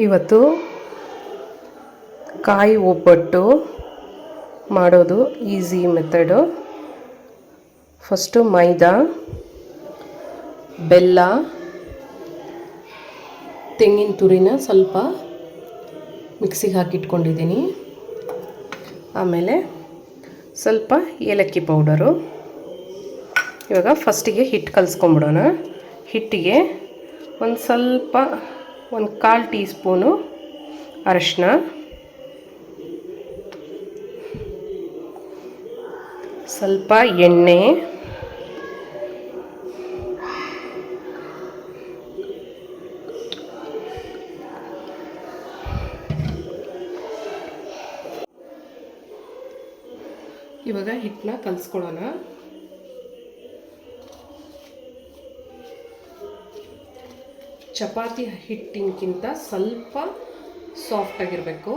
ಇವತ್ತು ಕಾಯಿ ಒಬ್ಬಟ್ಟು ಮಾಡೋದು ಈಸಿ ಮೆಥಡು. ಫಸ್ಟು ಮೈದಾ, ಬೆಲ್ಲ, ತೆಂಗಿನ ತುರಿನ ಸ್ವಲ್ಪ ಮಿಕ್ಸಿಗೆ ಹಾಕಿಟ್ಕೊಂಡಿದ್ದೀನಿ. ಆಮೇಲೆ ಸ್ವಲ್ಪ ಏಲಕ್ಕಿ ಪೌಡರು. ಇವಾಗ ಫಸ್ಟಿಗೆ ಹಿಟ್ಟು ಕಲಿಸ್ಕೊಂಬಿಡೋಣ. ಹಿಟ್ಟಿಗೆ ಒಂದು ಸ್ವಲ್ಪ 1/4 ಟೀ ಸ್ಪೂನು ಅರಿಶಿನ, ಸ್ವಲ್ಪ ಎಣ್ಣೆ, ಇವಾಗ ಹಿಟ್ಟನ್ನ ಕಲಿಸ್ಕೊಳ್ಳೋಣ. ಚಪಾತಿ ಹಿಟ್ಟಿನಕ್ಕಿಂತ ಸ್ವಲ್ಪ ಸಾಫ್ಟಾಗಿರಬೇಕು.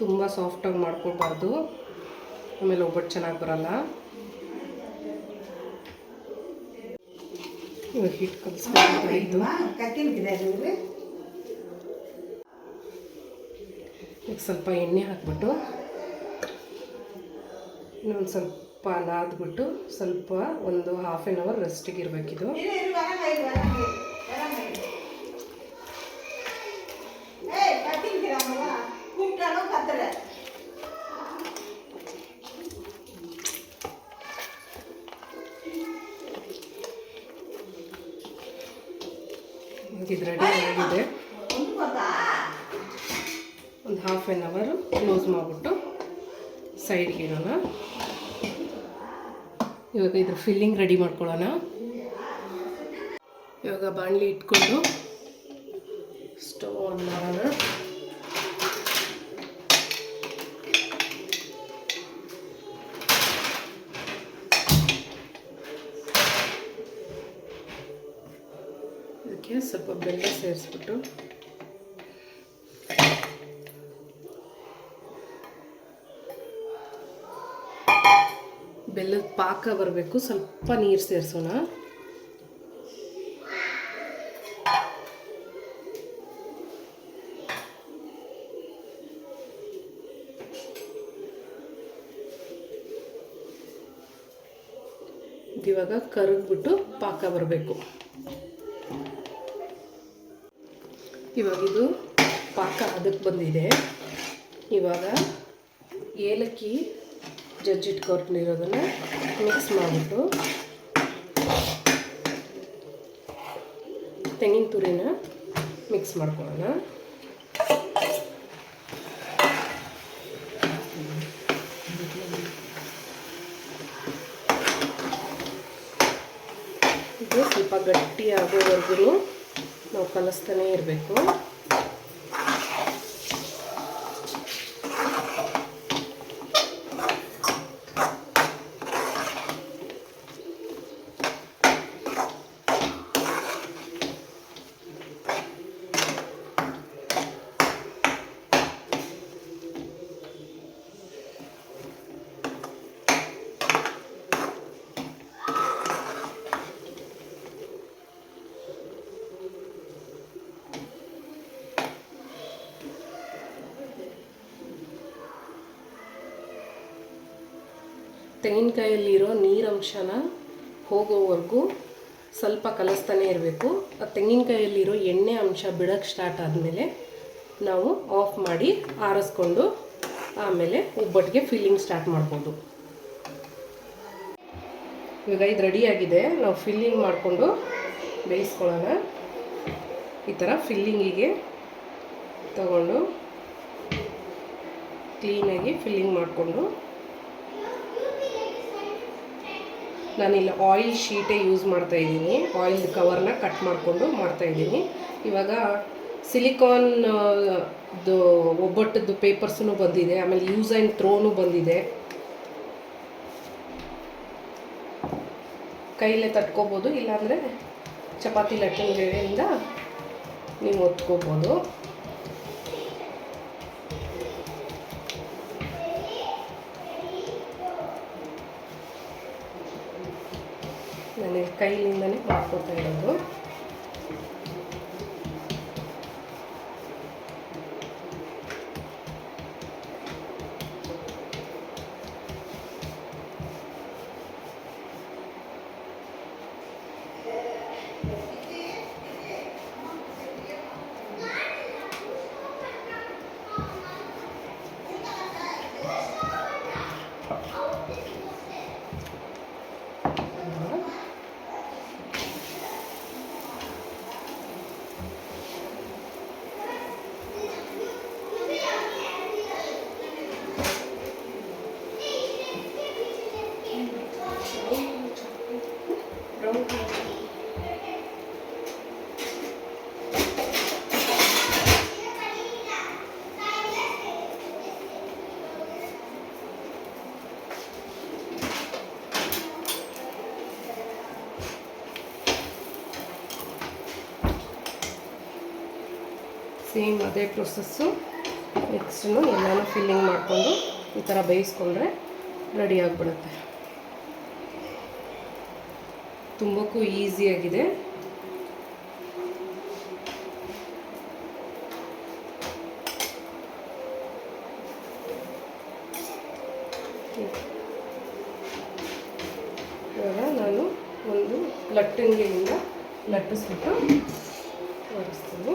ತುಂಬ ಸಾಫ್ಟಾಗಿ ಮಾಡ್ಕೊಳ್ಬಾರ್ದು, ಆಮೇಲೆ ಒಬ್ಬಟ್ಟು ಚೆನ್ನಾಗಿ ಬರಲ್ಲ. ಇವಾಗ ಹಿಟ್ಟು ಕಲಿಸ್ಕೊಂಡು ಈಗ ಸ್ವಲ್ಪ ಎಣ್ಣೆ ಹಾಕ್ಬಿಟ್ಟು ಇನ್ನೊಂದು ಸ್ವಲ್ಪ ನಾದ್ಬಿಟ್ಟು ಸ್ವಲ್ಪ ಒಂದು ½ an hour ರೆಸ್ಟಿಗೆ ಇರಬೇಕಿದು. ಇದು ರೆಡಿ ಆಗಿದೆ. ಒಂದು ½ an hour ಕ್ಲೋಸ್ ಮಾಡಿಬಿಟ್ಟು ಸೈಡ್ಗೆ ಇಡೋಣ. ಇವಾಗ ಇದ್ರ ಫಿಲ್ಲಿಂಗ್ ರೆಡಿ ಮಾಡ್ಕೊಳ್ಳೋಣ. ಇವಾಗ ಬಾಣಲಿ ಇಟ್ಕೊಂಡು ಸ್ಟವ್ ಆನ್ ಮಾಡೋಣ. ಇದಕ್ಕೆ ಸ್ವಲ್ಪ ಬೆಲ್ಲ ಸೇರಿಸ್ಬಿಟ್ಟು ಬೆಲ್ಲದ ಪಾಕ ಬರಬೇಕು, ಸ್ವಲ್ಪ ನೀರು ಸೇರಿಸೋಣ. ಇವಾಗ ಕರಗ್ಬಿಟ್ಟು ಪಾಕ ಬರಬೇಕು. ಇವಾಗ ಇದು ಪಾಕ ಅದಕ್ಕೆ ಬಂದಿದೆ. ಇವಾಗ ಏಲಕ್ಕಿ ಜಜ್ಜಿಟ್ಕೊಂಡಿರೋದನ್ನು ಮಿಕ್ಸ್ ಮಾಡಿಬಿಟ್ಟು ತೆಂಗಿನ ತುರಿನ ಮಿಕ್ಸ್ ಮಾಡ್ಕೊಳ್ಳೋಣ. ಇದು ಸ್ವಲ್ಪ ಗಟ್ಟಿ ಆಗೋವರೆಗೂ ನಾವು ಕಲಿಸ್ತಾನೇ ಇರಬೇಕು. ತೆಂಗಿನಕಾಯಲ್ಲಿರೋ ನೀರಂಶನ ಹೋಗೋವರೆಗೂ ಸ್ವಲ್ಪ ಕಲಿಸ್ತಾನೆ ಇರಬೇಕು. ಆ ತೆಂಗಿನಕಾಯಲ್ಲಿರೋ ಎಣ್ಣೆ ಅಂಶ ಬಿಡೋಕ್ಕೆ ಸ್ಟಾರ್ಟ್ ಆದಮೇಲೆ ನಾವು ಆಫ್ ಮಾಡಿ ಆರಿಸ್ಕೊಂಡು ಆಮೇಲೆ ಒಬ್ಬಟ್ಟಿಗೆ ಫಿಲ್ಲಿಂಗ್ ಸ್ಟಾರ್ಟ್ ಮಾಡ್ಬೋದು. ಇವಾಗ ಇದು ರೆಡಿಯಾಗಿದೆ. ನಾವು ಫಿಲ್ಲಿಂಗ್ ಮಾಡಿಕೊಂಡು ಬೇಯಿಸ್ಕೊಳ್ಳೋಣ. ಈ ಥರ ಫಿಲ್ಲಿಂಗಿಗೆ ತಗೊಂಡು ಕ್ಲೀನಾಗಿ ಫಿಲ್ಲಿಂಗ್ ಮಾಡಿಕೊಂಡು, ನಾನಿಲ್ಲಿ ಆಯಿಲ್ ಶೀಟೇ ಯೂಸ್ ಮಾಡ್ತಾಯಿದ್ದೀನಿ. ಆಯಿಲ್ ಕವರ್ನ ಕಟ್ ಮಾಡಿಕೊಂಡು ಮಾಡ್ತಾಯಿದ್ದೀನಿ. ಇವಾಗ ಸಿಲಿಕಾನ್ದು ಒಬ್ಬಟ್ಟದ್ದು ಪೇಪರ್ಸೂ ಬಂದಿದೆ. ಆಮೇಲೆ ಯೂಸ್ ಆ್ಯಂಡ್ ಥ್ರೋನು ಬಂದಿದೆ. ಕೈಲೇ ತಟ್ಕೋಬೋದು, ಇಲ್ಲಾಂದರೆ ಚಪಾತಿ ಲಟ್ಟಣಿಯಿಂದ ನೀವು ಒತ್ಕೋಬೋದು. ಕೈಲಿಂದನೇ ಮಾಡ್ಕೊತಾ ಇರೋದು. ಸೇಮ್ ಅದೇ ಪ್ರೊಸೆಸ್ಸು. ನೆಕ್ಸ್ಟು ಎಲ್ಲನೂ ಫಿಲ್ಲಿಂಗ್ ಮಾಡಿಕೊಂಡು ಈ ಥರ ಬೇಯಿಸ್ಕೊಂಡ್ರೆ ರೆಡಿ ಆಗಿಬಿಡುತ್ತೆ. ತುಂಬಕ್ಕೂ ಈಸಿಯಾಗಿದೆ. ಇವಾಗ ನಾನು ಒಂದು ಲಟ್ಟಣಿಗೆಯಿಂದ ಲಟ್ಟಿಸ್ಬಿಟ್ಟು ಒರೆಸ್ತೀನಿ.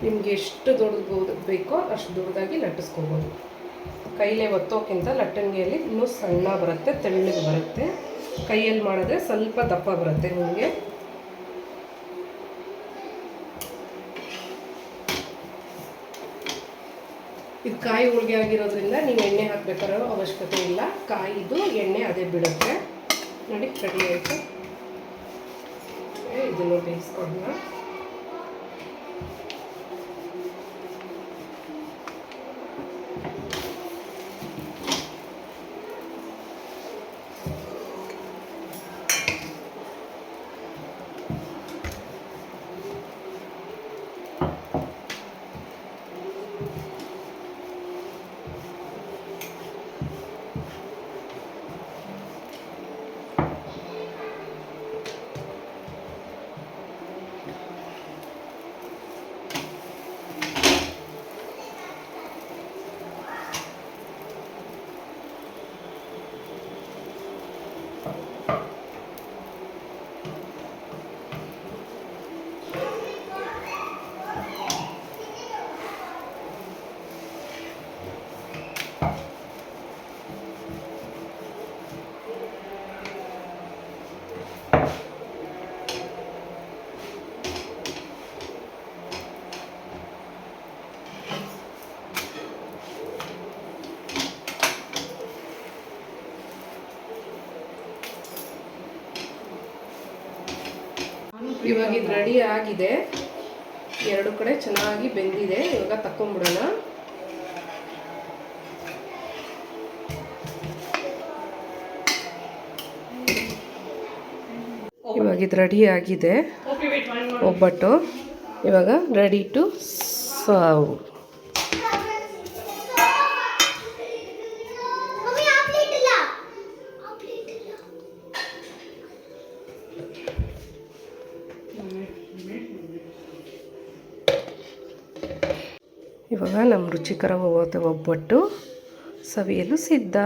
ನಿಮ್ಗೆ ಎಷ್ಟು ದೊಡ್ಡದು ಬೇಕೋ ಅಷ್ಟು ದೊಡ್ಡದಾಗಿ ಲಟ್ಟಿಸ್ಕೋಬೋದು. ಕೈಲೇ ಒತ್ತೋಕ್ಕಿಂತ ಲಟ್ಟಣಿಗೆಯಲ್ಲಿ ಇನ್ನೂ ಸಣ್ಣ ಬರುತ್ತೆ, ತೆಳ್ಳಗೆ ಬರುತ್ತೆ. ಕೈಯಲ್ಲಿ ಮಾಡಿದ್ರೆ ಸ್ವಲ್ಪ ದಪ್ಪ ಬರುತ್ತೆ ನಿಮಗೆ. ಇದು ಕಾಯಿ ಹೋಳಿಗೆ ಆಗಿರೋದ್ರಿಂದ ನೀವು ಎಣ್ಣೆ ಹಾಕಬೇಕಾರೋ ಅವಶ್ಯಕತೆ ಇಲ್ಲ. ಕಾಯಿದು ಎಣ್ಣೆ ಅದೇ ಬಿಡುತ್ತೆ. ನೋಡಿ ರೆಡಿ ಆಯಿತು. ಇದನ್ನು ಬೇಯಿಸ್ಕೊಳ್ಳೋಣ. ಇವಾಗ ಇದು ರೆಡಿ ಆಗಿದೆ. ಎರಡು ಕಡೆ ಚೆನ್ನಾಗಿ ಬೆಂದಿದೆ. ಇವಾಗ ತಕ್ಕೊಂಬಿಡೋಣ. ಇವಾಗ ಇದು ರೆಡಿ ಆಗಿದೆ ಒಬ್ಬಟ್ಟು. ಇವಾಗ ರೆಡಿ ಟು ಸರ್ವ್. ಇವಾಗ ನಮ್ಮ ರುಚಿಕರವಾದ ಒಬ್ಬಟ್ಟು ಸವಿಯಲು ಸಿದ್ಧ.